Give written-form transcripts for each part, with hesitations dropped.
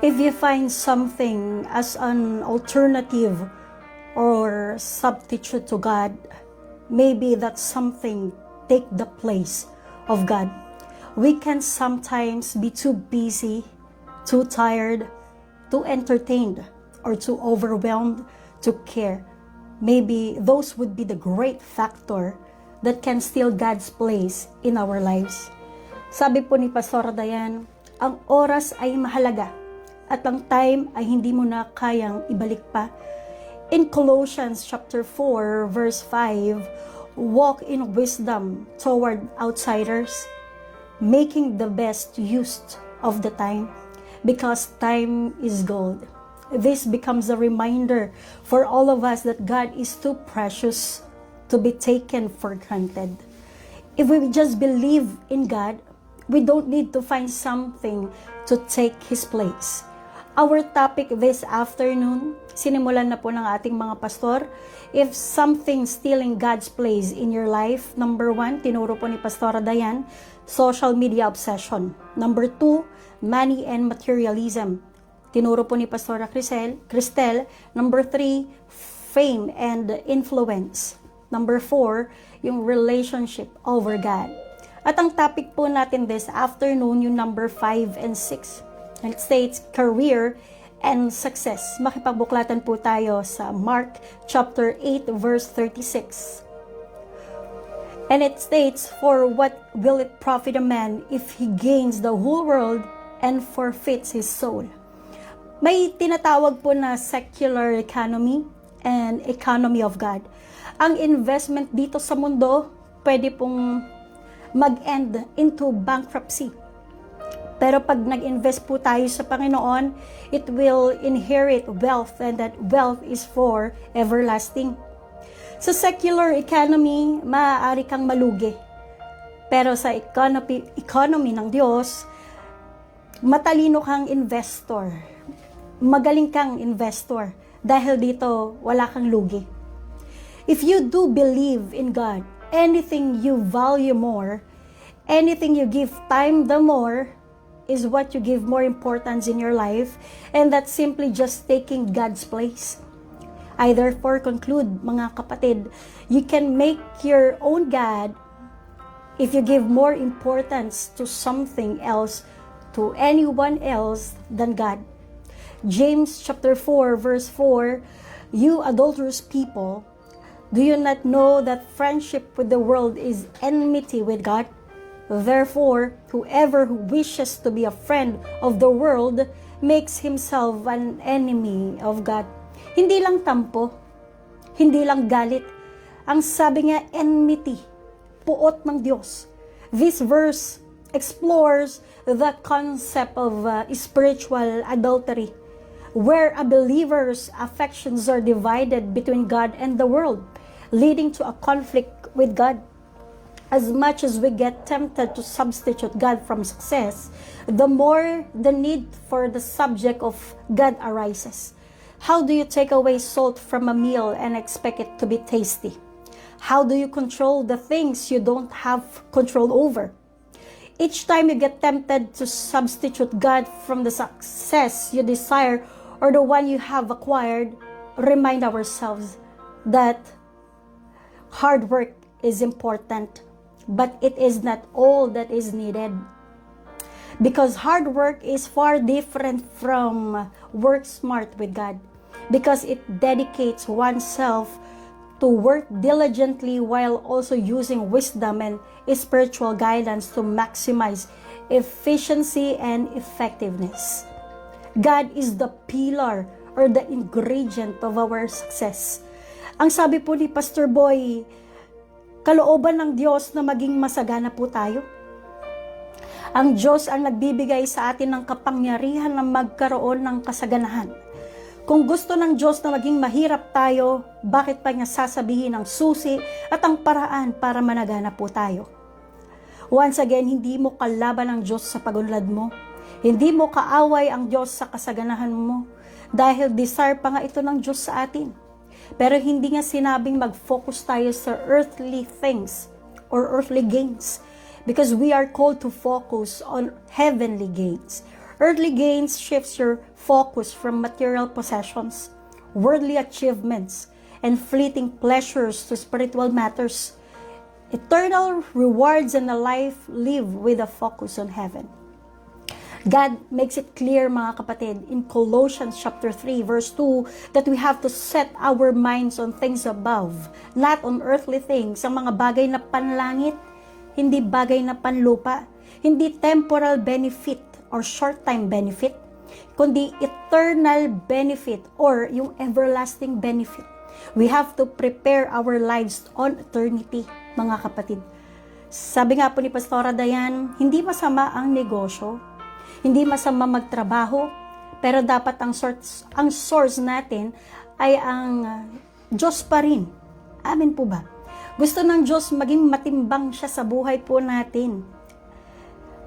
If you find something as an alternative or substitute to God, maybe that something take the place of God. We can sometimes be too busy, too tired, too entertained, or too overwhelmed to care. Maybe those would be the great factor that can steal God's place in our lives. Sabi po ni Pastor Dayan, ang oras ay mahalaga at ang time ay hindi mo na kayang ibalik pa. In Colossians chapter 4 verse 5, walk in wisdom toward outsiders, making the best use of the time, because time is gold. This becomes a reminder for all of us that God is too precious to be taken for granted. If we just believe in God, we don't need to find something to take His place. Our topic this afternoon, sinimulan na po ng ating mga pastor, if something stealing God's place in your life. Number 1, tinuro po ni Pastora Dayan, social media obsession. Number 2, money and materialism. Tinuro po ni Pastora Cristel. Number 3, fame and influence. Number 4, yung relationship over God. At ang topic po natin this afternoon, yung number 5 and 6. It states career and success. Makipagbuklatan po tayo sa Mark chapter 8 verse 36. And it states, for what will it profit a man if he gains the whole world and forfeits his soul? May tinatawag po na secular economy and economy of God. Ang investment dito sa mundo, pwede pong mag-end into bankruptcy. Pero pag nag-invest po tayo sa Panginoon, it will inherit wealth, and that wealth is for everlasting. Sa secular economy, maaari kang malugi. Pero sa economy ng Diyos, matalino kang investor. Magaling kang investor. Dahil dito, wala kang lugi. If you do believe in God, anything you value more, anything you give time the more, is what you give more importance in your life, and that's simply just taking God's place. I therefore conclude, mga kapatid, you can make your own God if you give more importance to something else, to anyone else than God. James chapter 4 verse 4, you adulterous people, do you not know that friendship with the world is enmity with God? Therefore, whoever who wishes to be a friend of the world makes himself an enemy of God. Hindi lang tampo, hindi lang galit. Ang sabi nga, enmity, puot ng Diyos. This verse explores the concept of spiritual adultery, where a believer's affections are divided between God and the world, leading to a conflict with God. As much as we get tempted to substitute God from success, the more the need for the subject of God arises. How do you take away salt from a meal and expect it to be tasty? How do you control the things you don't have control over? Each time you get tempted to substitute God from the success you desire or the one you have acquired, remind ourselves that hard work is important. But it is not all that is needed. Because hard work is far different from work smart with God. Because it dedicates oneself to work diligently while also using wisdom and spiritual guidance to maximize efficiency and effectiveness. God is the pillar or the ingredient of our success. Ang sabi po ni Pastor Boy, kalooban ng Diyos na maging masagana po tayo. Ang Diyos ang nagbibigay sa atin ng kapangyarihan na magkaroon ng kasaganahan. Kung gusto ng Diyos na maging mahirap tayo, bakit pa niya sasabihin ang susi at ang paraan para managana po tayo? Once again, hindi mo kalaban ang Diyos sa pagunlad mo. Hindi mo kaaway ang Diyos sa kasaganahan mo. Dahil desire pa nga ito ng Diyos sa atin. Pero hindi nga sinabing mag-focus tayo sa earthly things or earthly gains, because we are called to focus on heavenly gains. Earthly gains shifts your focus from material possessions, worldly achievements, and fleeting pleasures to spiritual matters. Eternal rewards and a life live with a focus on heaven. God makes it clear, mga kapatid, in Colossians chapter 3 verse 2 that we have to set our minds on things above, not on earthly things, ang mga bagay na panlangit, hindi bagay na panlupa, hindi temporal benefit or short-time benefit, kundi eternal benefit or yung everlasting benefit. We have to prepare our lives on eternity, mga kapatid. Sabi nga po ni Pastora Dayan, hindi masama ang negosyo, hindi masama magtrabaho, pero dapat ang source natin ay ang Diyos pa rin. Amen po ba? Gusto ng Diyos maging matimbang siya sa buhay po natin.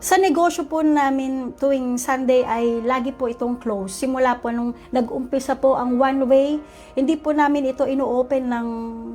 Sa negosyo po namin tuwing Sunday ay lagi po itong close. Simula po nung nag-umpisa po ang one way, hindi po namin ito ino-open ng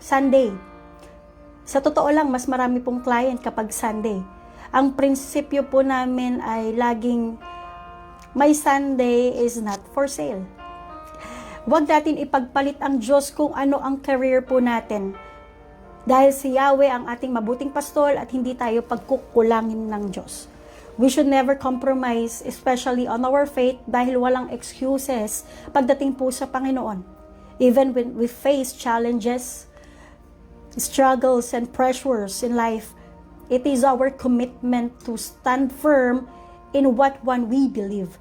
Sunday. Sa totoo lang, mas marami pong client kapag Sunday. Ang prinsipyo po namin ay laging may Sunday is not for sale. Huwag natin ipagpalit ang Diyos kung ano ang career po natin. Dahil si Yahweh ang ating mabuting pastol at hindi tayo pagkukulangin ng Diyos. We should never compromise, especially on our faith, dahil walang excuses pagdating po sa Panginoon. Even when we face challenges, struggles, and pressures in life, it is our commitment to stand firm in what one we believe.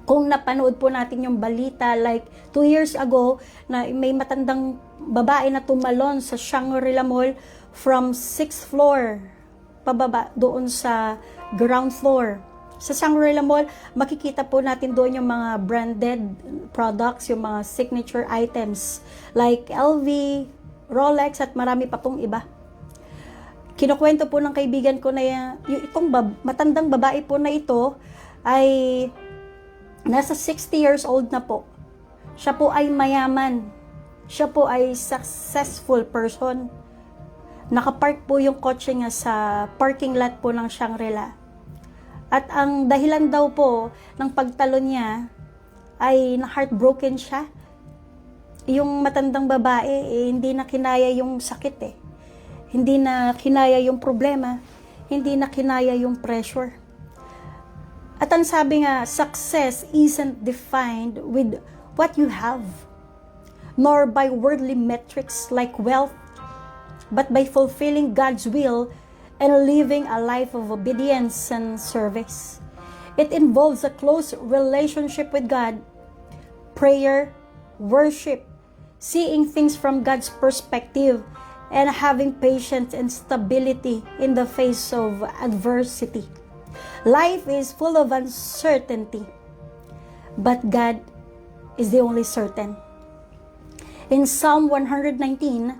Kung napanood po natin yung balita like 2 years ago na may matandang babae na tumalon sa Shangri-La Mall from 6th floor pababa doon sa ground floor. Sa Shangri-La Mall, makikita po natin doon yung mga branded products, yung mga signature items like LV, Rolex at marami pa pong iba. Kinukwento po ng kaibigan ko na yung itong matandang babae po na ito ay nasa 60 years old na po. Siya po ay mayaman. Siya po ay successful person. Nakapark po yung kotse niya sa parking lot po ng Shangri-La. At ang dahilan daw po ng pagtalon niya ay na-heartbroken siya. Yung matandang babae, hindi na kinaya yung sakit eh. Hindi na kinaya yung problema, hindi na kinaya yung pressure. At ang sabi nga, success isn't defined with what you have, nor by worldly metrics like wealth, but by fulfilling God's will and living a life of obedience and service. It involves a close relationship with God, prayer, worship, seeing things from God's perspective, and having patience and stability in the face of adversity. Life is full of uncertainty, but God is the only certain. In Psalm 119,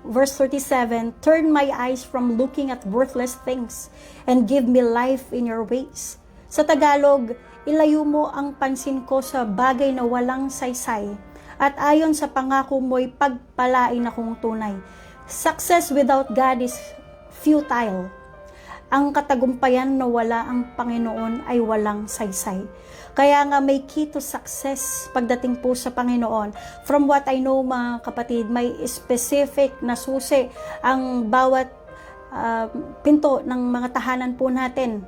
verse 37, "Turn my eyes from looking at worthless things and give me life in your ways." Sa Tagalog, ilayo mo ang pansin ko sa bagay na walang saysay at ayon sa pangako mo'y pagpalain akong tunay. Success without God is futile. Ang katagumpayan na wala ang Panginoon ay walang saysay. Kaya nga may key to success pagdating po sa Panginoon. From what I know, mga kapatid, may specific na susi ang bawat pinto ng mga tahanan po natin.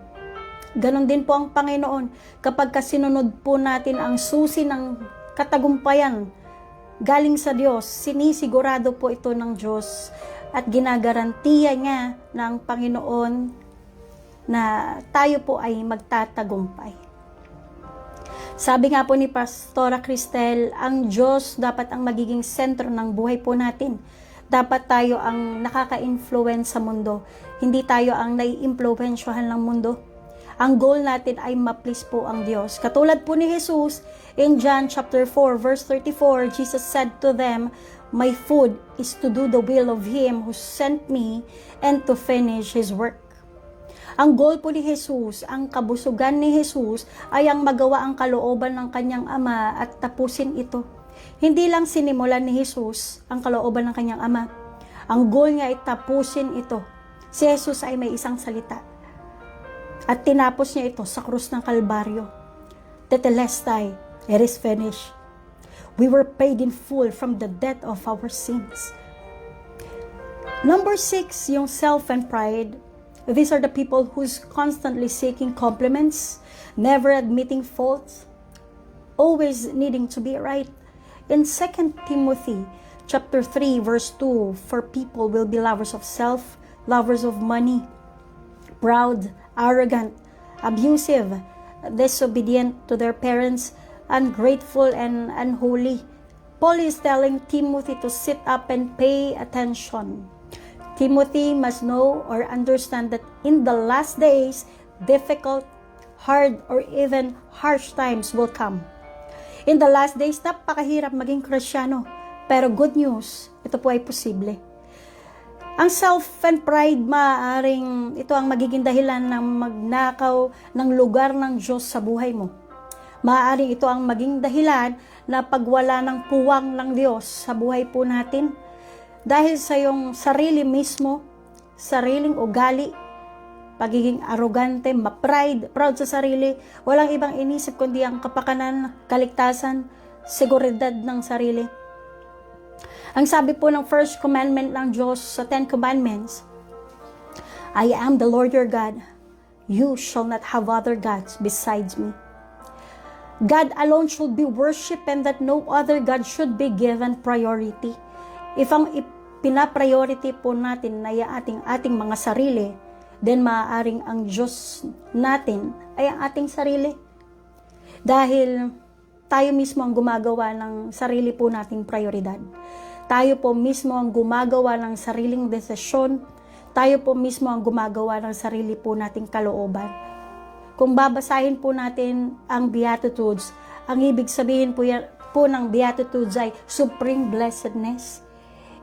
Ganon din po ang Panginoon. Kapag kasinunod po natin ang susi ng katagumpayan galing sa Diyos, sinisigurado po ito ng Diyos at ginagarantiya niya ng Panginoon na tayo po ay magtatagumpay. Sabi nga po ni Pastora Cristel, ang Diyos dapat ang magiging sentro ng buhay po natin. Dapat tayo ang nakaka-influence sa mundo. Hindi tayo ang nai-impluwensyahan ng mundo. Ang goal natin ay ma-please po ang Diyos. Katulad po ni Jesus, in John chapter 4, verse 34, Jesus said to them, "My food is to do the will of Him who sent me and to finish His work." Ang goal po ni Jesus, ang kabusugan ni Jesus, ay ang magawa ang kalooban ng kanyang Ama at tapusin ito. Hindi lang sinimulan ni Jesus ang kalooban ng kanyang Ama. Ang goal niya ay tapusin ito. Si Jesus ay may isang salita. At tinapos niya ito sa krus ng Kalbaryo. Tetelestai, it is finished. We were paid in full from the debt of our sins. Number 6, yung self and pride. These are the people who's constantly seeking compliments, never admitting faults, always needing to be right. In 2 Timothy chapter 3 verse 2, for people will be lovers of self, lovers of money, proud, arrogant, abusive, disobedient to their parents, ungrateful, and unholy. Paul is telling Timothy to sit up and pay attention. Timothy must know or understand that in the last days, difficult, hard, or even harsh times will come. In the last days, napakahirap maging Kristiyano. Pero good news, ito po ay posible. Ang self and pride, maaaring ito ang magiging dahilan ng magnakaw ng lugar ng Diyos sa buhay mo. Maaaring ito ang maging dahilan na pagwala ng puwang ng Diyos sa buhay po natin. Dahil sa iyong sarili mismo, sariling ugali, pagiging arrogante, proud sa sarili, walang ibang inisip kundi ang kapakanan, kaligtasan, seguridad ng sarili. Ang sabi po ng first commandment ng Diyos sa 10 Commandments, I am the Lord your God. You shall not have other gods besides me. God alone should be worshipped and that no other God should be given priority. If ang pinapriority po natin na ating mga sarili, then maaaring ang Diyos natin ay ang ating sarili. Dahil tayo mismo ang gumagawa ng sarili po nating prioridad. Tayo po mismo ang gumagawa ng sariling desisyon. Tayo po mismo ang gumagawa ng sarili po nating kalooban. Kung babasahin po natin ang Beatitudes, ang ibig sabihin po ng Beatitudes ay supreme blessedness.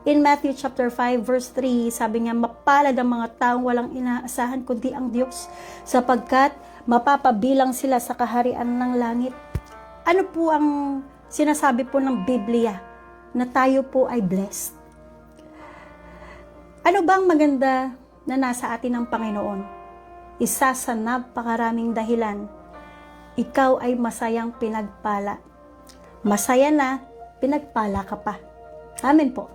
In Matthew chapter 5 verse 3, sabi niya, mapalad ang mga taong walang inaasahan kundi ang Diyos, sapagkat mapapabilang sila sa kaharian ng langit. Ano po ang sinasabi po ng Biblia na tayo po ay blessed? Ano bang maganda na nasa atin ng Panginoon? Isa sa napakaraming dahilan, ikaw ay masayang pinagpala. Masaya na, pinagpala ka pa. Amen po.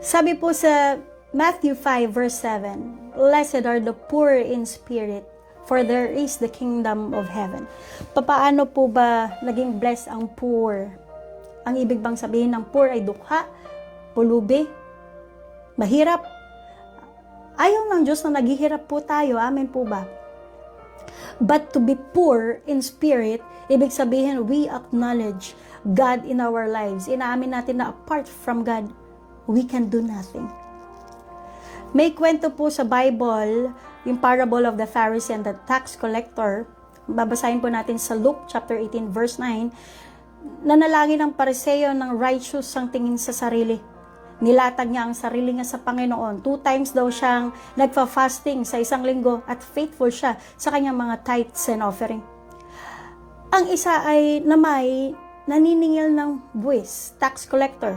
Sabi po sa Matthew 5 verse 7, Blessed are the poor in spirit, for there is the kingdom of heaven. Papaano po ba naging blessed ang poor? Ang ibig bang sabihin ng poor ay dukha, pulubi, mahirap? Ayaw ng Diyos na naghihirap po tayo. Amen po ba? But to be poor in spirit, ibig sabihin we acknowledge God in our lives. Inaamin natin na apart from God, we can do nothing. May kwento po sa Bible, yung parable of the Pharisee and the tax collector. Babasahin po natin sa Luke chapter 18 verse 9. Nanalangin ng Pariseo ng righteous ang tingin sa sarili. Nilatag niya ang sarili niya sa Panginoon. 2 times daw siyang nagfa-fasting sa isang linggo at faithful siya sa kanyang mga tithes and offering. Ang isa ay namay naniningil ng buwis, tax collector,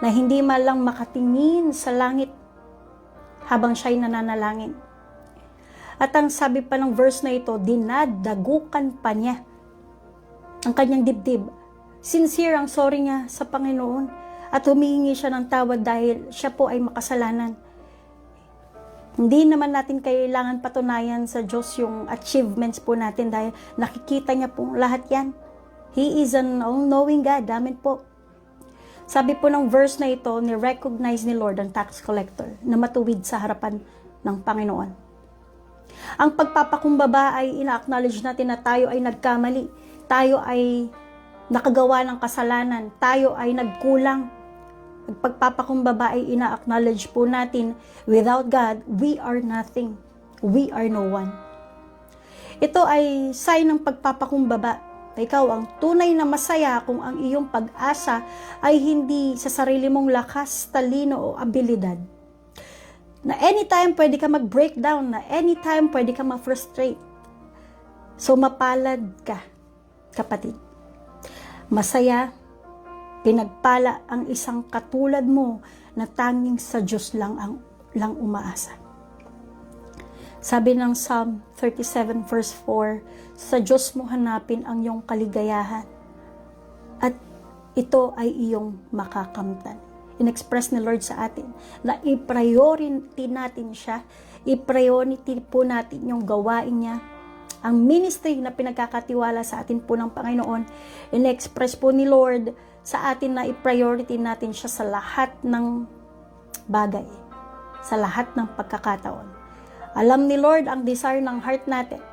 na hindi man lang makatingin sa langit habang siya'y nananalangin. At ang sabi pa ng verse na ito, dinadagukan pa niya ang kanyang dibdib. Sincere ang sorry niya sa Panginoon at humihingi siya ng tawad dahil siya po ay makasalanan. Hindi naman natin kailangan patunayan sa Diyos yung achievements po natin dahil nakikita niya po lahat yan. He is an all-knowing God. Amen po. Sabi po ng verse na ito, ni-recognize ni Lord ang tax collector na matuwid sa harapan ng Panginoon. Ang pagpapakumbaba ay ina-acknowledge natin na tayo ay nagkamali. Tayo ay nakagawa ng kasalanan. Tayo ay nagkulang. Ang pagpapakumbaba ay ina-acknowledge po natin, without God, we are nothing. We are no one. Ito ay sign ng pagpapakumbaba. Ikaw ang tunay na masaya kung ang iyong pag-asa ay hindi sa sarili mong lakas, talino o abilidad. Na anytime pwede ka mag-breakdown, na anytime pwede ka ma-frustrate. So mapalad ka, kapatid. Masaya, pinagpala ang isang katulad mo na tanging sa Diyos lang umaasa. Sabi ng Psalm 37 verse 4, sa Diyos mo hanapin ang iyong kaligayahan at ito ay iyong makakamtan. In-express ni Lord sa atin na i-priority natin siya, i-priority po natin yung gawain niya, ang ministry na pinagkakatiwala sa atin po ng Panginoon. In-express po ni Lord sa atin na i-priority natin siya sa lahat ng bagay, sa lahat ng pagkakataon. Alam ni Lord ang desire ng heart natin.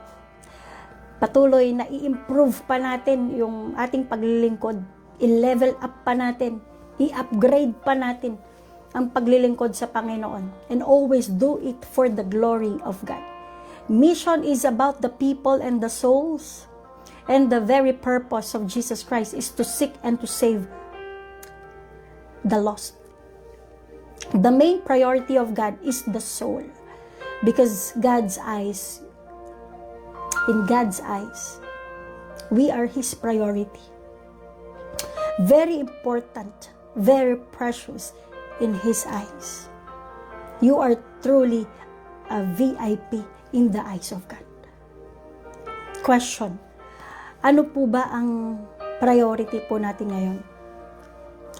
Patuloy na i-improve pa natin yung ating paglilingkod. I-level up pa natin. I-upgrade pa natin ang paglilingkod sa Panginoon. And always do it for the glory of God. Mission is about the people and the souls. And the very purpose of Jesus Christ is to seek and to save the lost. The main priority of God is the soul. Because in God's eyes, we are His priority. Very important, very precious in His eyes. You are truly a VIP in the eyes of God. Question, ano po ba ang priority po natin ngayon?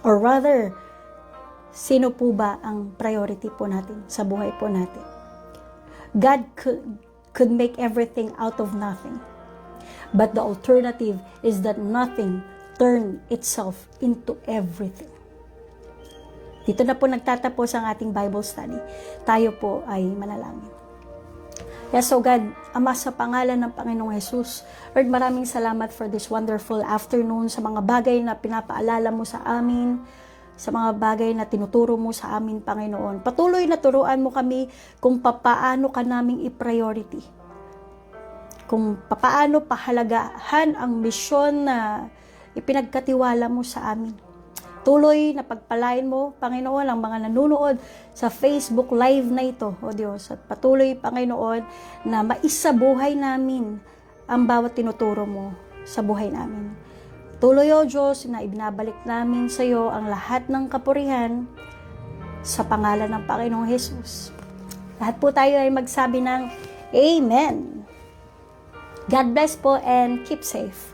Or rather, sino po ba ang priority po natin sa buhay po natin? God could make everything out of nothing. But the alternative is that nothing turn itself into everything. Dito na po nagtatapos ang ating Bible study. Tayo po ay manalangin. Yes, so God, Ama, sa pangalan ng Panginoong Jesus, Lord, maraming salamat for this wonderful afternoon sa mga bagay na pinapaalala mo sa amin, sa mga bagay na tinuturo mo sa amin, Panginoon. Patuloy na turuan mo kami kung papaano ka naming i-priority. Kung papaano pahalagahan ang misyon na ipinagkatiwala mo sa amin. Tuloy na pagpalain mo, Panginoon, ang mga nanunood sa Facebook Live na ito, O Diyos. At patuloy, Panginoon, na maisabuhay namin ang bawat tinuturo mo sa buhay namin. Tuloy, O Diyos, na ibinabalik namin sa iyo ang lahat ng kapurihan sa pangalan ng Panginoong Jesus. Lahat po tayo ay magsabi ng Amen. God bless po and keep safe.